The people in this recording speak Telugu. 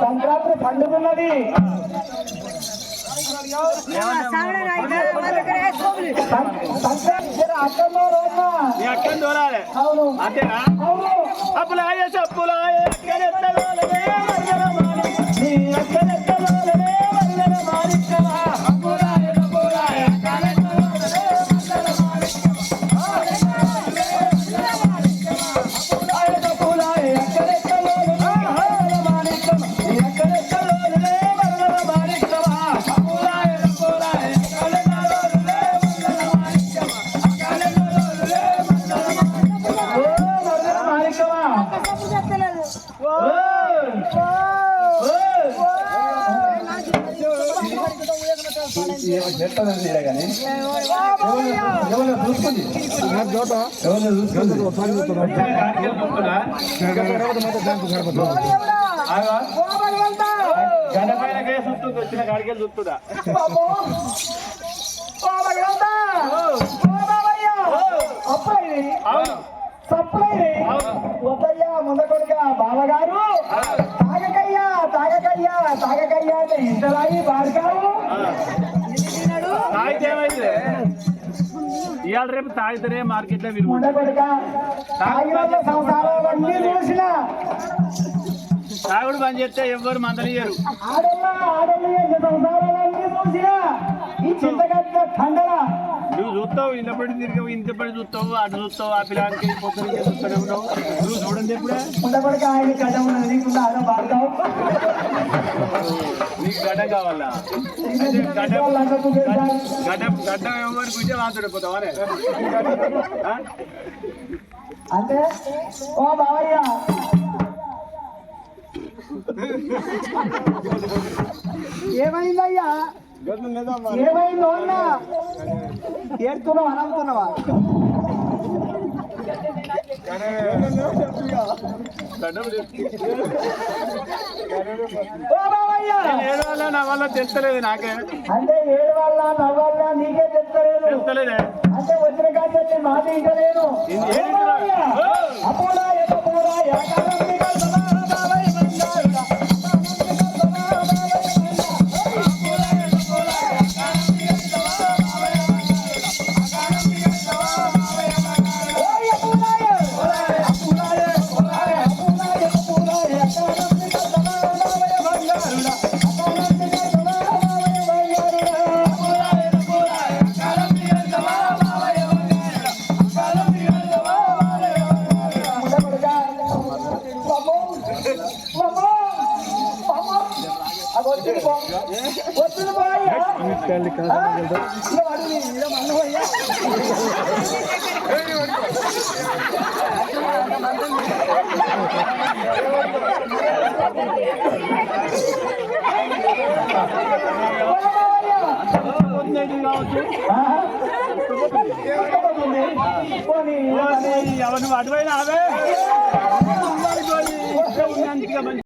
సంక్రాంతి పండుగన్నది. అవును అంతేనా? అప్పులాయ చెప్పులాయ గడపైన చూస్తుంది వచ్చిన కాడికెళ్ళి చూస్తుందా వద్దయ్యా ముంద కొడుక బావగారు తాగకయ్యా తాగకయ్యా తాగకయ్యా అంటే ఇంతలాగి బాడుకావు తాగితే ఏమైంది? ఇవాళ రేపు తాగితేనే మార్కెట్ లో విలువ. ముంద కొడుక సంసారాలన్నీ చూసిన తాగుడు బంద్ చేస్తే ఎవ్వరు మందలియ్యరు. ఆడళ్ళు చేసే సంసారాలన్నీ చూసిన ఈ చింతగడ్డ ఠండల నువ్వు చూస్తావు ఇంతపడి తిరిగావు ఇంతపడి చూస్తావు అటు చూస్తావు ఆ పిల్లలకి పొద్దున చూస్తాడు నువ్వు చూడండి ఎప్పుడే ఉండబడికి ఆయన గడ్డ ఉన్నది నీకు బాగుతావు నీకు గడ్డ కావాలా? గడ్డ ఎవరికి ఉంటే వాంతుడిపోతావా అంటే ఓ బావయ్య ఏమైందయ్యా? ఏమైందో అన్నా ఏడుతున్నావా అనవుతున్నావా? నా వల్ల తెలుస్తలేదు నాకే. అంటే ఏడు వల్ల నా వల్ల నీకే తెలుస్తలేదు. అంటే వచ్చిన కాదు మాట ఇంటలేను. అపోలా అటువైనా అవే